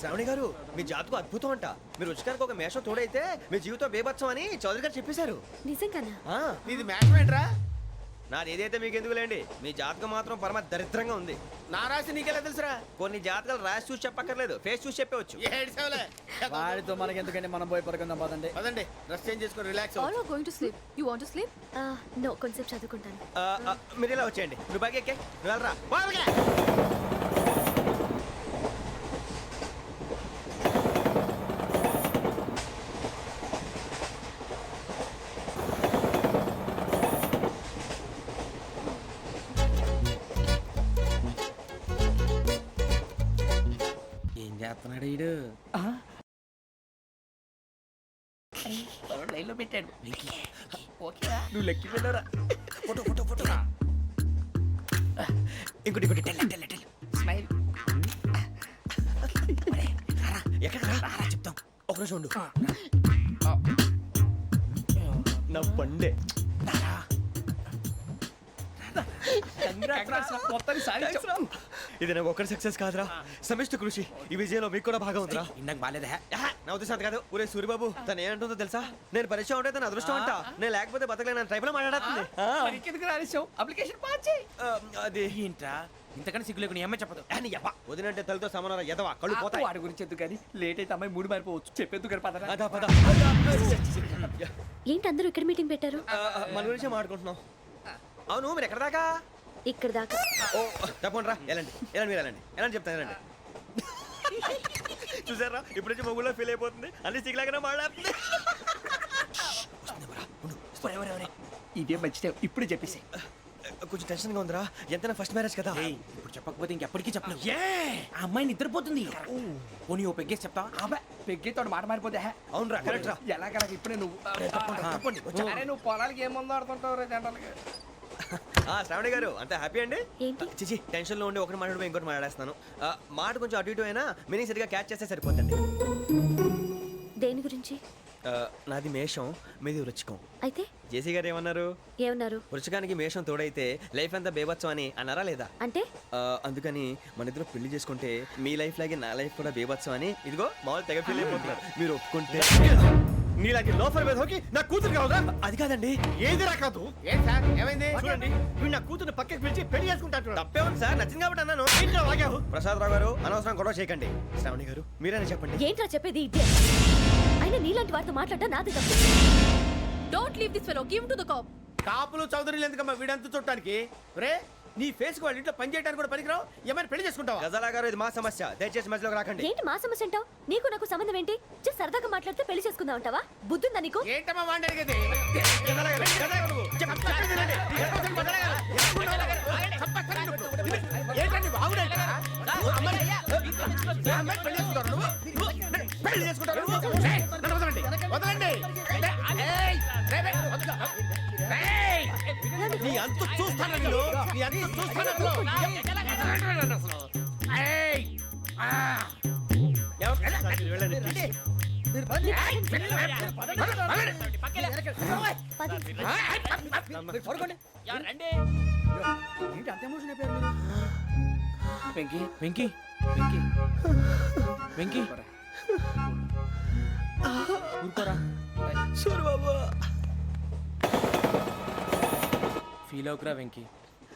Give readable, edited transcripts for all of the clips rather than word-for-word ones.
శ్రావణి గారు మీ జాతకు అద్భుతం అంట. మీరు రుచికారికి ఒక మేషం తోడైతే మీ జీవితం బేబత్సం అని చౌదరి గారు చెప్పేశారు. నిజంగానా? నీది మేషం ఏంట్రా? నాది ఏదైతే మీకు ఎందుకులేండి, మీ జాతకం మాత్రం పరమ దరిద్రంగా ఉంది. నా రాసి నీకెలా తెలుసురా? కొన్ని జాతకాలు రాసి చూసి చెప్పక్కర్లేదు, ఫేస్ చూసి చెప్పవచ్చు. ఏడ్చావులే. వాడితో మనకి ఎందుకంటే మనం పోయి పడుకుందాం పదండి. పదండి, డ్రెస్ చేంజ్ చేసుకొని relax All are going to sleep. You want to sleep? No, కొంచెం చదువుకుంటాను. మీరు ఇలా వచ్చేయండి. నువ్వు బాగా ఎక్కే, నువ్వు వెళ్ళరా. బాగా ఏం చేస్తున్నాడు వీడు? లైన్లో పెట్టాడు. ఓకేరా, నువ్వు లెక్కి వెళ్ళరా. Photo photo photo. ఇంకోటి ఇంకోటి టెల్ స్మైల్. ఎక్కడ చెప్తాం. ఒక రోజు ఉండు. నా పండే ఇది నాకు ఒక్కరి సక్సెస్ కాదురా, సమిష్టి కృషి. ఈ విజయంలో మీకు కూడా భాగం ఉందిరా. ఇందాక బాగాలేదా? నా ఉద్దేశం కాదు. ఊరే సూరిబాబు తను ఏమంటుందో తెలుసా? నేను పరిచయం ఉంటే తన అదృష్టం అంట. నేను లేకపోతే బతకలేను టైప్ లో మాట్లాడుతుంది. అప్లికేషన్ పాస్ చేయి. అది ఏంట్రా ఇంతకన్నా సిగ్గు లేకుండా ఏమై చెప్పదు. వదినంటే తలతో సమానం ఎదవా, కళ్ళు పోతాయి. వాడి గురించి ఎందుకు కానీ లేట్ అయితే అమ్మాయి మూడు మారిపోవచ్చు. చెప్పేందుకు కానీ పద. అదా పద. ఏంటి అందరూ ఇక్కడ మీటింగ్ పెట్టారు? మన గురించి మాట్లాడుకుంటున్నాం. అవును మీరు ఎక్కడ దాకా? ఇక్కడ దాకా. ఓ తప్పకుండా రా, వెళ్ళండి వెళ్ళండి, మీరు వెళ్ళండి వెళ్ళండి చెప్తాను, వెళ్ళండి. చూసారా ఇప్పుడు నుంచి మొగుల్లో ఫీల్ అయిపోతుంది, అన్ని సిగ్లాగానే మాట్లాడుతుంది. ఇదే మంచి టైం, ఇప్పుడు చెప్పేసి. కొంచెం టెన్షన్ గా ఉందిరా, ఎంతైనా ఫస్ట్ మ్యారేజ్ కదా. ఇప్పుడు చెప్పకపోతే ఇంకెప్పటికీ చెప్పలేవు. ఆ అమ్మాయి నిద్రపోతుంది. పోనీ ఓ పెగ్గేసి చెప్తావా? అబ్బాయి పెగ్గేతో మాట మారిపోతే. అవునురా కరెక్ట్ రా. ఎలాగలా ఇప్పుడే నువ్వు తప్పండి. అరే నువ్వు పొలాలకి ఏముందో ఆడుతుంటావు రే జనరల్గా. శ్రావణి గారు అంత హ్యాపీ అండి? ఏంటి? చిచి టెన్షన్ లో ఉండి ఒకటి మాట్లాడిపోయి ఇంకోటి మాట్లాడేస్తున్నాను. మాట కొంచెం అటు ఇటు అయినా మీనింగ్ సరిగా క్యాచ్ చేస్తే సరిపోతుంది. దేని గురించి? నాది మేషం, మీది వృచ్చికం. అయితే జేసీ గారు ఏమన్నారు? ఏమన్నారు? వృచ్చికానికి మేషం తోడైతే లైఫ్ అంతా బేబత్సం అని అన్నారా లేదా? అంటే అందుకని మన ఇద్దరు పెళ్లి చేసుకుంటే మీ లైఫ్ లాగే నా లైఫ్ కూడా బేబత్సం అని ఇదిగో మామూలు తెగ ఫీల్ అయిపోతున్నారు. మీరు ఒప్పుకుంటే నీలాంటి లోఫర్ మీద హోకి నా కూతురు కావదా? అది కాదండి. ఏది రాకాదు. ఏం సార్ ఏమైంది? చూడండి వీడు నా కూతురు పక్కకి పిలిచి పెళ్లి చేసుకుంటాడు. తప్పే ఉంది సార్, నచ్చింది కాబట్టి అన్నాను. ప్రసాద్ రావు గారు అనవసరం గొడవ చేయకండి. శ్రావణి గారు మీరైనా చెప్పండి. ఏంట్రా చెప్పేది? అయినా నీలాంటి వారితో మాట్లాడటం నాది తప్పు. Don't leave this fellow, give to the cop. కాపులు చౌదరులు ఎందుకమ్మా వీడంతా చూడటానికి? రే నీ ఫేస్ కు వాళ్ళ ఇంట్లో పని చేయడానికి కూడా పనికిరావు. ఏమైనా పెళ్లి చేసుకుంటావా? గజాలా గారు ఇది మా సమస్య, దయచేసి మధ్యలోకి రాకండి. ఏంటి మా సమస్య అంటావు? నీకు నాకు సంబంధం ఏంటి? జస్ట్ సరదాగా మాట్లాడితే పెళ్లి చేసుకుందాం అంటావా? బుద్ధుందా నీకు? ఏంటమ్మా వాడిని అడిగేది? ఏంటండి బాగుండే పెళ్లి చేసుకుంటారు. వదలండి. నీ అంత చూస్తాను వీళ్ళు, నీ అంత చూస్తాను. వెంకీ వెంకీ వెంకీ వెంకీ ఊరుకోరా. సూరిబాబు ఫీల్ అవుకురా వెంకీ,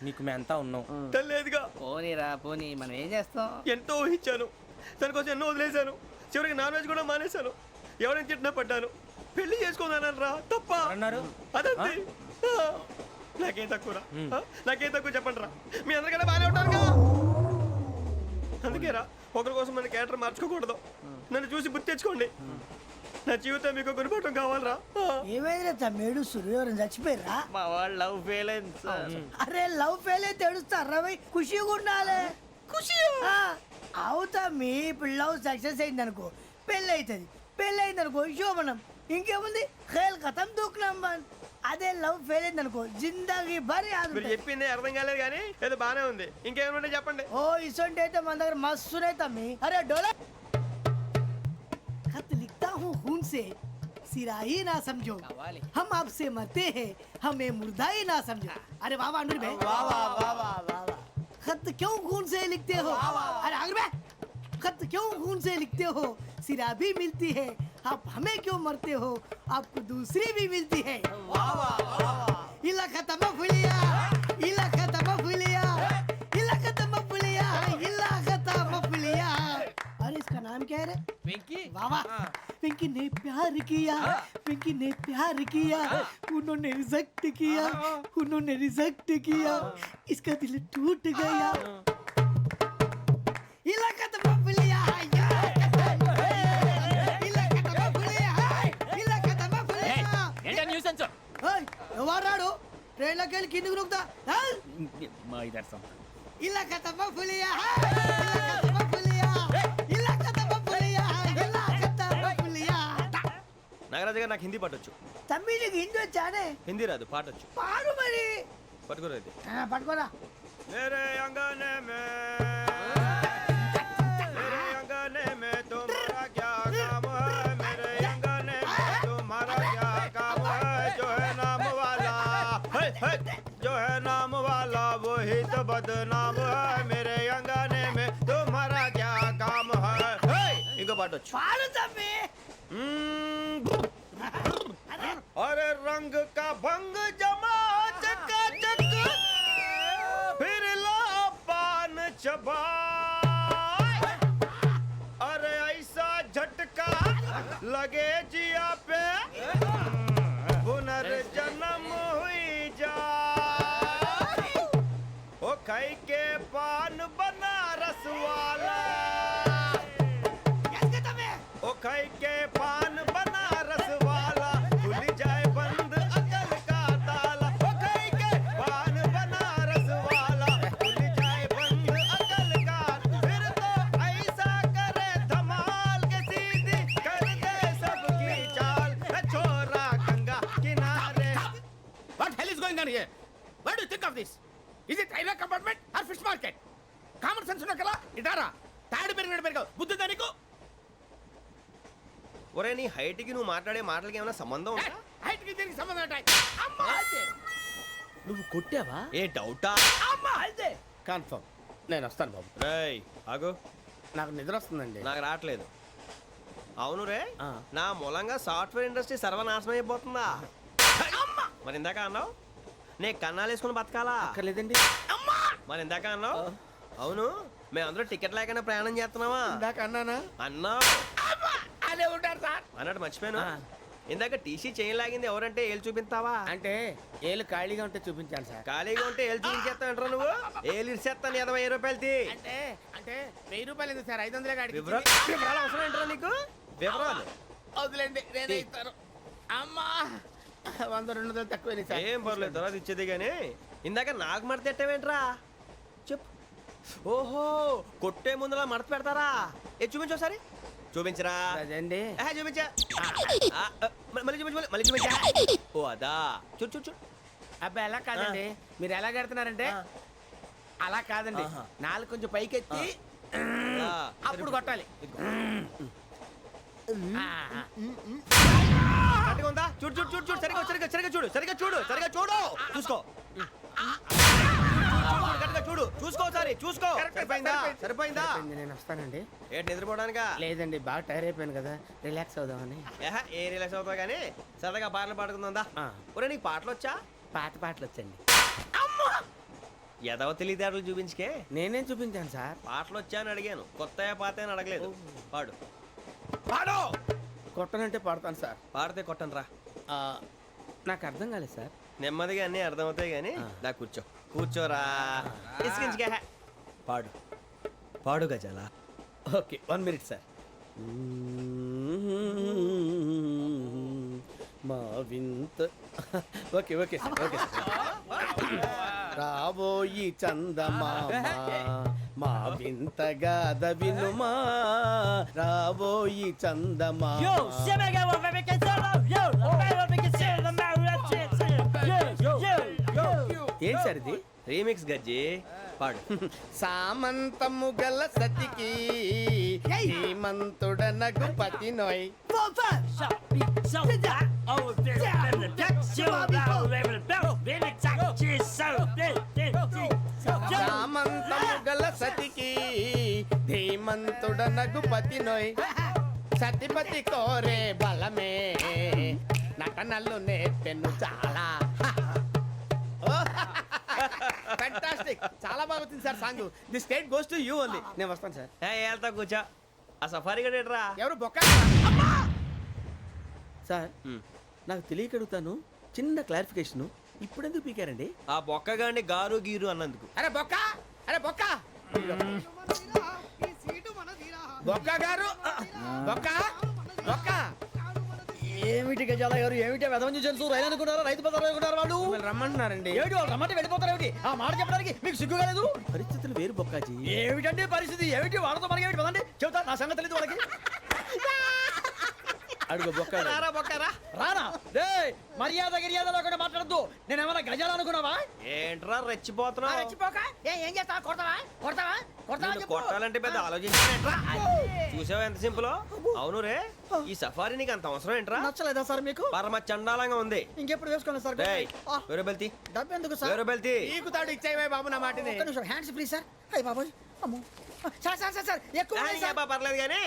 నీకు మేమంతా ఉన్నాం. తెలియదుగా. పోనీరా పోనీ, మనం ఏం చేస్తాం? ఎంతో ఊహించాను, తన కోసం ఎన్నో వదిలేశాను. చివరికి నాన్ వెజ్ కూడా మానేశాను. ఎవరైనా తిట్టినా పడ్డాను. పెళ్లి చేసుకుందానని రా తప్ప అన్నారు. అదంతే. నాకేం తక్కువరా? నాకేం తక్కువ చెప్పండి రా. మీ అందరికన్నా బాగానే ఉంటారు కదా. అందుకే రా, ఒకరి కోసం మన క్యారెక్టర్ మార్చుకోకూడదు. నన్ను చూసి గుర్తు తెచ్చుకోండి. నా జీవితం మీకు గురిపటం కావాలరా. ఏమైనా తమ్మేడు సూర్యవరం చచ్చిపోయిరా? మా వాళ్ళు లవ్ ఫెయిల్ అయింది సార్. అరే లవ్ ఫెయిల్ అయితే ఏడుస్తారా? ఖుషిగా ఉండాలి. ఖుషి అవుతా. మీ ఇప్పుడు లవ్ సక్సెస్ అయింది అనుకో పెళ్ళి అవుతుంది. పెళ్ళి అయింది అనుకో శోభనం. ఇంకేముంది? ఖేల్ కథం దూకునాం బాన్. అదే లవ్ ఫెయిల్ అయింది అనుకో జిందాగీ భారీ. మీరు చెప్పింది అర్థం కాలేదు కానీ ఏదో బానే ఉంది. ఇంకేమైనా చెప్పండి. ఓ ఇసొంటి అయితే మన దగ్గర మస్తునే తమ్మి. అరే డోలా खत लिखता हूँ खून से, सिरा ही ना समझो, हम आपसे मरते हैं, हमें मुर्दा ही ना समझो. अरे वाह वाह अनुर भाई, वाह वाह वाह वाह वाह. खत क्यों खून से लिखते हो? अरे आगे बे खत क्यों खून से लिखते हो सिरा भी मिलती है आप हमें क्यों मरते हो आपको दूसरी भी मिलती है इला खत्म फुलिया इला खत्म फुलिया इला खत्म फुलिया इला खत्म फुलिया अरे इसका नाम क्या है रे వెంకీ वाह वाह पिंकी ने प्यार किया पिंकी ने प्यार किया उन्होंने रिजेक्ट किया उन्होंने रिजेक्ट किया इसका दिल टूट गया इलाका तो बबलिया इलाका तो बबलिया इलाका तो बबलिया ఏంటా న్యూసెన్స్ ओए ఎవరాడు ట్రైన్ లోకి వెళ్ళి కిందికి నొక్కుతా మా ఇదర్సం ఇలాకా तो बबलिया इलाका तो बबलिया इलाका तो बबलिया इलाका तो बबलिया నాగరాజు గారు నాకు హిందీ పాటొచ్చు. తమ్మి నీకు హిందీ వచ్చానే హిందీ రాదు, పాటొచ్చు. పాడు మరి పట్టుకోలేదు. పట్టుకోరా मेरे अंगने में मेरे अंगने में तुम्हारा क्या काम है मेरे अंगने में तुम्हारा क्या काम है जो है नाम वाला है, जो है नाम वाला वही तो बदनाम है मेरे अंगने में तुम्हारा क्या काम है इनको पाटो పాడు తమ్మి अरे रंग का भंग जमा चकाचक फिर ला पान चबा अरे ऐसा झटका लगे जिया पे पुनर्जन्म हुई जा ओ खाई के पान बनारस वाला ओ खाई के पान बनारस वाला खुल जाए बंद अकल का ताला ओ खाई के पान बनारस वाला खुल जाए बंद अकल का फिर तो ऐसा करे धमाल के सीधी कर दे सबकी चाल छोरा गंगा किनारे What hell is going on here? What do you think of this? Is it railway compartment or fish market? Common sense ఉన్న కదా ఇటారా తాడి పెరిగినట్టు పెరగవు బుద్ధి దానికి ఒరే నీ హైట్ కి నువ్వు మాట్లాడే మాటలకి ఏమైనా సంబంధం ఉందా హైట్ కి దీనికి సంబంధం ఉంటాయి అమ్మా అదే నువ్వు కొట్టావా ఏ డౌటా అమ్మా అదే కన్ఫర్మ్ నేను వస్తాను బాబు రేయ్ ఆగు నాకు నిద్ర వస్తుందండి నాకు రావట్లేదు అవును రే ఆ. నా మూలంగా సాఫ్ట్వేర్ ఇండస్ట్రీ సర్వనాశనం అయిపోతుందా మరి ఇందాక అన్నావు నే కన్నాలు వేసుకుని బతకాలా అక్కర్లేదండి మరి ఇందాక అన్నావు అవును మేమందరూ టికెట్ లేకుండా ప్రయాణం చేస్తున్నావా ఇందాక అన్నానా అన్నావు అదే ఉంటారు సార్ అన్నట్టు మర్చిపోయాను ఆ. ఇందాక టీసీ చేయి లాగింది ఎవరంటే ఏళ్ళు చూపిస్తావా అంటే ఏళ్ళు ఖాళీగా ఉంటే చూపించాను సార్ ఖాళీగా ఉంటే ఏళ్ళు చూపించేస్తానంటారా నువ్వు ఏళ్ళు ఇచ్చేస్తాను 20 రూపాయలది అంటే అంటే 1000 రూపాయలు ఎందుకు సార్ 500 కాడికి వివరాలు అవసరం ఏంటరా నీకు వివరాలు వదిలేండి నేనే ఇస్తాను అమ్మా 100-200 తక్కువ సార్ ఏం పర్లేదు తర్వాత ఇచ్చేది కానీ ఇందాక నాకు మడత ఎట్టవేంట్రా చెప్పు ఓహో కొట్టే ముందులా మడత పెడతారా ఏ చూపించు ఒకసారి చూపించరా అదండి చూపించా మళ్ళీ చూపించు మళ్ళీ చూపించా ఓ అదా చూడు చూడు చూడు అబ్బాయి ఎలా కాదండి మీరు ఎలా కడుతున్నారంటే ఆ. అలా కాదండి ఆహా. నాలుగు కొంచెం పైకెత్తి ఆ, అప్పుడు కొట్టాలి ఆ, ఆ. కరెక్ట్గా ఉందా చూడు చూడు చూడు చూడు సరిగా సరిగా సరిగా చూడు సరిగా చూడు సరిగా చూడు చూసుకో కరెక్ట్గా చూడు చూసుకో ఒకసారి చూసుకో సరిపోయిందా సరిపోయిందా సరిపోయింది, నేను వస్తానండి ఏంటి నిద్రపోవడానికా లేదండి బాగా టైర్ అయిపోయాను కదా రిలాక్స్ అవుదామని ఏ రిలాక్స్ అవుతావు కానీ సరదాగా పాటలు పాడుకుందా ఆ. ఒరే నీకు పాటలు వచ్చా పాత పాటలు వచ్చండి ఎదవ తెలివితేటలు చూపించుకే నేనేం చూపించాను సార్ పాటలు వచ్చా అని అడిగాను కొత్త పాత అని అడగలేదు పాడు పాడు కొట్టనంటే పడతాను సార్ పాడితే కొట్టను రా ఆ, నాకు అర్థం కాలేదు సార్ నెమ్మదిగా అన్నీ అర్థమవుతాయి కానీ దా కూర్చో కూర్చోరా ఇసుకించుకే పాడు పాడు గజాల ఓకే 1 మినిట్ సార్ మా వింత okay okay sir okay sir రాబోయి చందమామ మా వింత గాథ వినుమా రాబోయి చందమామ ఏం సార్ ఇది రీమిక్స్ గజ్జి పాడు సామంతము గల సతికి హేమంతుడనగు పతి నోయ్ సామంతము గల సతికి ధీమంతుడనగు పతి నోయ్ సతిపతి కోరే బలమే నటనలు నేర్పెను చాలా ఫ్యాంటాస్టిక్ చాలా బాగా వచ్చింది sir song the state goes to you only నేను వస్తాను సార్ వెళ్తా కూర్చో ఆ సఫారీ గడేట్రా ఎవరు బొక్క సార్ నాకు తెలియక అడుగుతాను చిన్న క్లారిఫికేషన్ ఇప్పుడెందుకు పీకారండి ఆ బొక్కగాండి గారు గీరు అన్నందుకు. అరే బొక్క అరే బొక్క బొక్క గారు బొక్క బొక్క ఏమిటి గజాల గారు ఏమిటి వెదవం చూసాను రైలు అనుకున్నారా రైతు బజార్ అనుకున్నారు వాళ్ళు మిమ్మల్ని రమ్మంటున్నారండి ఏమిటి వాళ్ళు రమ్మంటే వెళ్ళిపోతారు ఏమిటి ఆ మాట చెప్పడానికి మీకు సిగ్గు కాలేదు పరిస్థితులు వేరు బొక్కాజీ ఏమిటండి పరిస్థితి ఏమిటి వాళ్ళతో మనకి ఏమిటి పదండి చెబుతా నా సంగతి తెలియదు వాళ్ళకి అడుగు బొక్క రారా బొక్కరా. రానా రే మర్యాద గిర్యాద లేకుండా మాట్లాడద్దు నేను ఏమైనా గజాలు అనుకున్నావా ఏంట్రా రెచ్చిపోతున్నావు? రెచ్చిపోక ఏం చేస్తా కొడతావా కొడతావా కొడతావా నిన్ను చెప్పు. కొట్టాలంటే పెద్ద ఆలోచించానేంట్రా? చూసావా ఎంత సింపుల్. అవును రే ఈ సఫారీ నీకు అంత అవసరం ఏంట్రా? నచ్చలేదా సార్ మీకు పరమ చండాలంగా ఉంది. ఇంకెప్పుడు వేసుకోండి సార్ డేయ్, వేరే బెల్తి డబ్బు ఎందుకు సార్ వేరే బెల్తి. నీకు తాడు ఇచ్చాయి బాబు నా మాటని ఒక్క నిమిషం హ్యాండ్స్ ఫ్రీ సార్ అయ్యి బాబోయ్ అమ్మో సార్ సార్ సార్ సార్ ఎక్కువ ఉన్నాయి సార్. పర్లేదు కానీ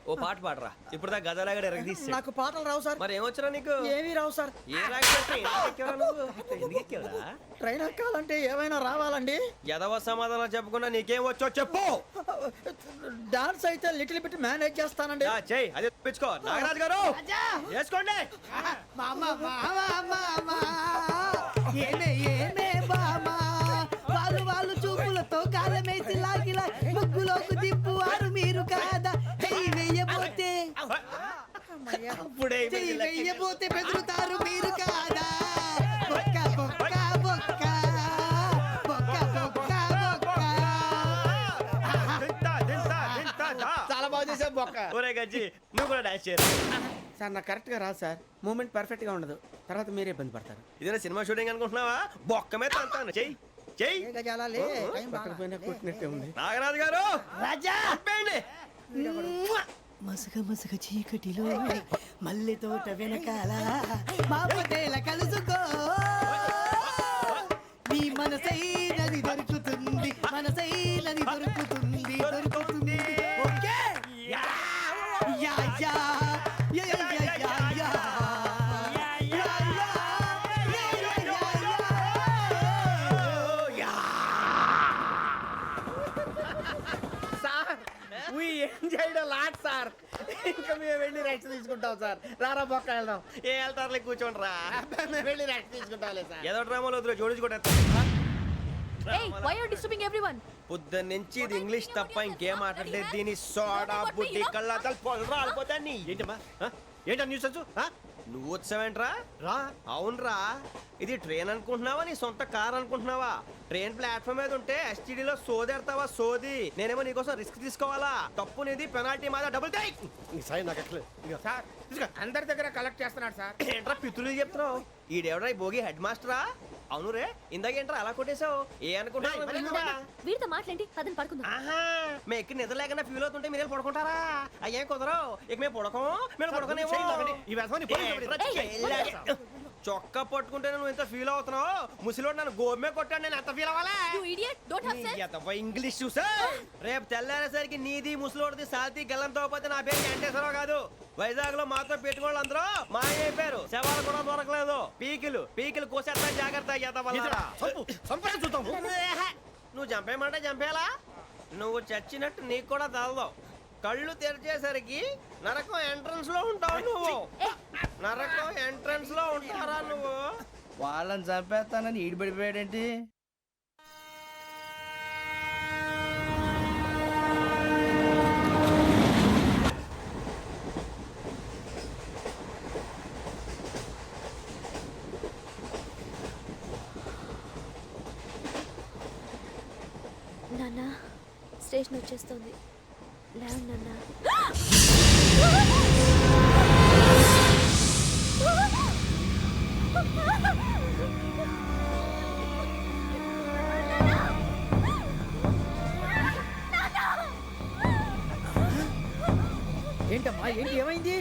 ఓ పాట పాడరా. ఇప్పుడు దా గదలాగడ ఎరగదీసి. నాకు పాటలు రావు సార్ మరి ఏమొచ్చరా నీకు? ఏమీ రావు సార్ ఏ రాకపోతే ఎందుకు ఎక్కావురా నువ్వు? ఎందుకు ఎక్కావురా? ట్రైన్ ఎక్కాలంటే ఏమైనా రావాలండి ఎదవ సమాధానం చెప్పకుండా నీకేం వచ్చో చెప్పు. డాన్స్ అయితే లిటిల్ బిట్ మేనేజ్ చేస్తానండి ఆ, చెయ్ అదే తెప్పించుకో. నాగరాజు గారు వేసుకోండి. ఏమే ఏమే బామా వాళ్ళు చూపులతో కాలమేసి లాగిలా ముగ్గులోకి తిప్పువారు మీరు కాదా చెయ్యి వెయ్యబోతే అప్పుడే చెయ్యి వెయ్యబోతే బెదురుతారు మీరు కాదా బొక్క బొక్క బొక్క బొక్క బొక్క బొక్క దింతా, దింతా, దింతా, దా. చాలా బాగా చేసావు బొక్క ఒరే గజ్జి నువ్వు కూడా డాన్స్ చేయరు. సార్ నాకు కరెక్ట్ గా రాదు సార్ మూమెంట్ పర్ఫెక్ట్ గా ఉండదు తర్వాత మీరే ఇబ్బంది పడతారు ఇదేనా సినిమా షూటింగ్ అనుకుంటున్నావా? బొక్క మీద అంతాను. చెయ్యి చెయ్యి. పక్కన పోయినా కొట్టినట్టే ఉంది నాగరాజు గారు రాజా ఆపేయండి. మసక మసక చీకటిలో మల్లె తోట వెనకాల మా పటేల కలుసుకో నీ మనసైనది దొరుకుతుంది మనసైనది దొరుకుతుంది దొరుకుతుంది okay yeah yeah yeah yeah yeah yeah yeah sir we enjoyed a lot sir ఇంకా మేము వెళ్ళి రైట్స్ తీసుకుంటాం సార్ రారా బొక్క వెళ్దాం ఏ వెళ్తారులే కూర్చోండి రా. మేము వెళ్ళి రైట్స్ తీసుకుంటాంలే సార్ ఏదో డ్రామాలో వద్దులే జోడించుకుంటా. Hey, why are you disturbing everyone? పొద్దున్న నుంచి ఇది ఇంగ్లీష్ తప్ప ఇంకేం మాట్లాడలేదు. దీని సోడా బుద్ధి కళ్ళ పొలం రాలిపోతా నీ. ఏంటమ్మా ఏంటా న్యూస్ నువ్వు వచ్చావేంట్రా? రా. అవునరా ఇది ట్రైన్ అనుకుంటున్నావా నీ సొంత కార్ అనుకుంటున్నావా? ట్రైన్ ప్లాట్ఫామ్ మీద ఉంటే ఎస్టీడీలో సోదేడతావా సోది. నేనేమో నీకోసం రిస్క్ తీసుకోవాలా? తప్పు నీది పెనాల్టీ మాదా డబుల్ టై. సాయి నాకు ఎట్లేదు సార్ తీసుకో. అందరి దగ్గర కలెక్ట్ చేస్తున్నాడు సార్ ఏంట్రా పితులు చెప్తున్నావు? ఈడెవడ్రా ఈ భోగి హెడ్ మాస్టరా? అవును రే ఇందాకేంట్రా అలా కొట్టేశావు? ఏ అనుకుంటున్నావు? వీరితో మాట్లాడి పదని పడుకుందాం. ఆహా మేము ఎక్కడ నిద్ర లేకుండా ఫీల్ అవుతుంటే మీరు పడుకుంటారా? అయ్యేం కుదరవు. ఇక మేము పడకం మేము పడకనేమో. చొక్కా పట్టుకుంటే నువ్వు ఎంత ఫీల్ అవుతున్నావు? ముసలివాడు నన్ను గోమే కొట్టాడు నేను ఎంత ఫీల్ అవ్వాలా? You idiot, don't have sense. English చూసా రేపు తెల్లారేసరికి నీది ముసలివాడిది సాతి గల్లంతో పోతే నా పేరు వెంకటేశ్వరరావు కాదు. వైజాగ్ లో మాతో పెట్టుకోళ్ళు అందరూ మాయైపోయారు. శవాలు కూడా దొరకలేదు. పీకిలు కోసేస్తా జాగ్రత్త. నువ్వు చంపేయమంటే చంపేలా? నువ్వు చచ్చినట్టు నీకు కూడా తగదు. కళ్ళు తెరిచేసరికి నరకం ఎంట్రన్స్ లో ఉంటావు నువ్వు. నరకం ఎంట్రన్స్ లో ఉంటారా నువ్వు? వాళ్ళని చంపేస్తానని ఈడిపడిపోయాడేంటి? నాన్న స్టేషన్ వచ్చేస్తుంది. లేవండి నాన్న. ఏంటమ్మా ఏంటి ఏమైంది?